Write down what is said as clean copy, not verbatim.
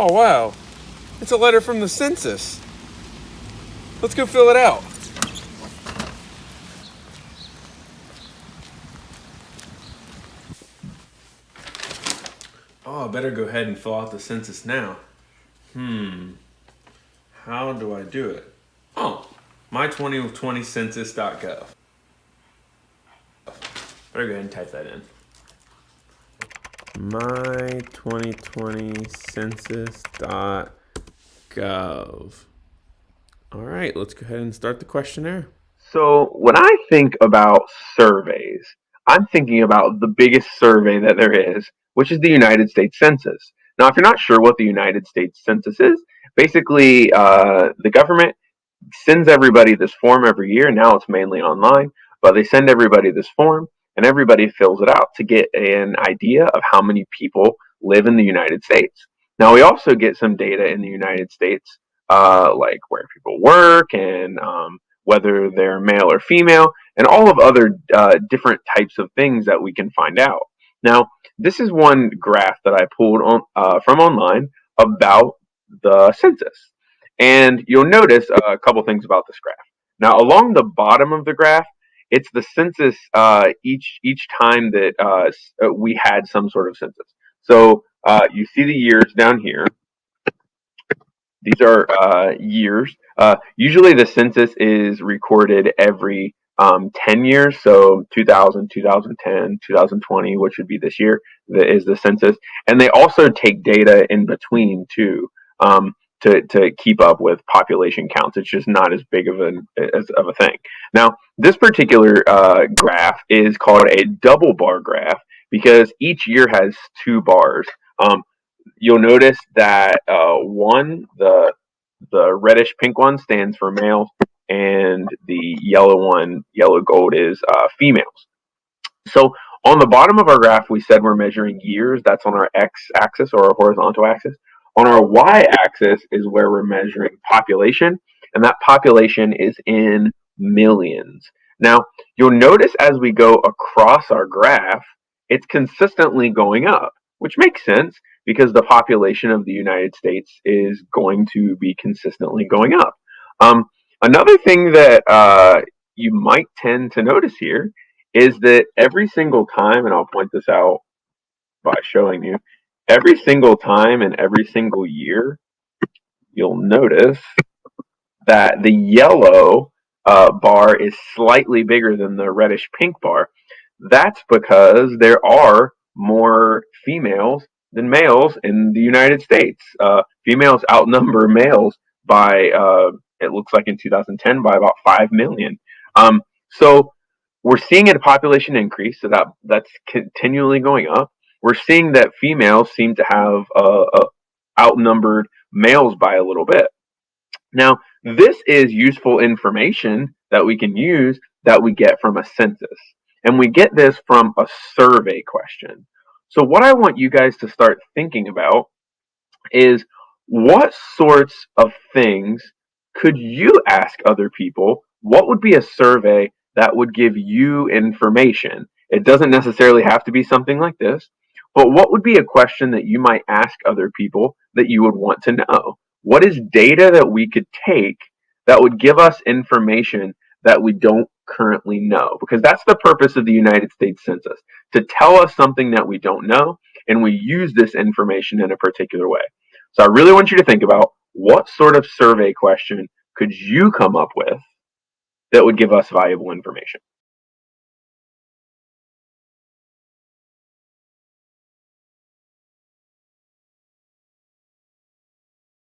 Oh, wow. It's a letter from the census. Let's go fill it out. Oh, I better go ahead and fill out the census now. How do I do it? Oh, my2020census.gov. Better go ahead and type that in. My2020census.gov. All right, let's go ahead and start the questionnaire. So when I think about surveys, I'm thinking about the biggest survey that there is, which is the United States Census. Now, if you're not sure what the United States Census is, basically the government sends everybody this form every year. Now it's mainly online, but they send everybody this form and everybody fills it out to get an idea of how many people live in the United States. Now, we also get some data in the United States, like where people work and whether they're male or female, and all of other different types of things that we can find out. Now, this is one graph that I pulled from online about the census. And you'll notice a couple things about this graph. Now, along the bottom of the graph, it's the census each time that we had some sort of census. So you see the years down here. These are years. Usually the census is recorded every 10 years. So 2000, 2010, 2020, which would be this year, is the census. And they also take data in between too. To keep up with population counts. It's just not as big of a thing. Now, this particular graph is called a double bar graph because each year has two bars. You'll notice that the reddish pink one stands for males, and the yellow gold, is females. So on the bottom of our graph, we said we're measuring years. That's on our x-axis or our horizontal axis. On our y-axis is where we're measuring population, and that population is in millions. Now, you'll notice as we go across our graph, it's consistently going up, which makes sense because the population of the United States is going to be consistently going up. Another thing that you might tend to notice here is that every single time, and I'll point this out by showing you, every single time and every single year, you'll notice that the yellow bar is slightly bigger than the reddish pink bar. That's because there are more females than males in the United States. Females outnumber males by, it looks like in 2010, by about 5 million. So we're seeing a population increase, so that's continually going up. We're seeing that females seem to have outnumbered males by a little bit. Now, this is useful information that we can use that we get from a census. And we get this from a survey question. So what I want you guys to start thinking about is what sorts of things could you ask other people? What would be a survey that would give you information? It doesn't necessarily have to be something like this, but what would be a question that you might ask other people that you would want to know? What is data that we could take that would give us information that we don't currently know? Because that's the purpose of the United States Census, to tell us something that we don't know, and we use this information in a particular way. So I really want you to think about what sort of survey question could you come up with that would give us valuable information.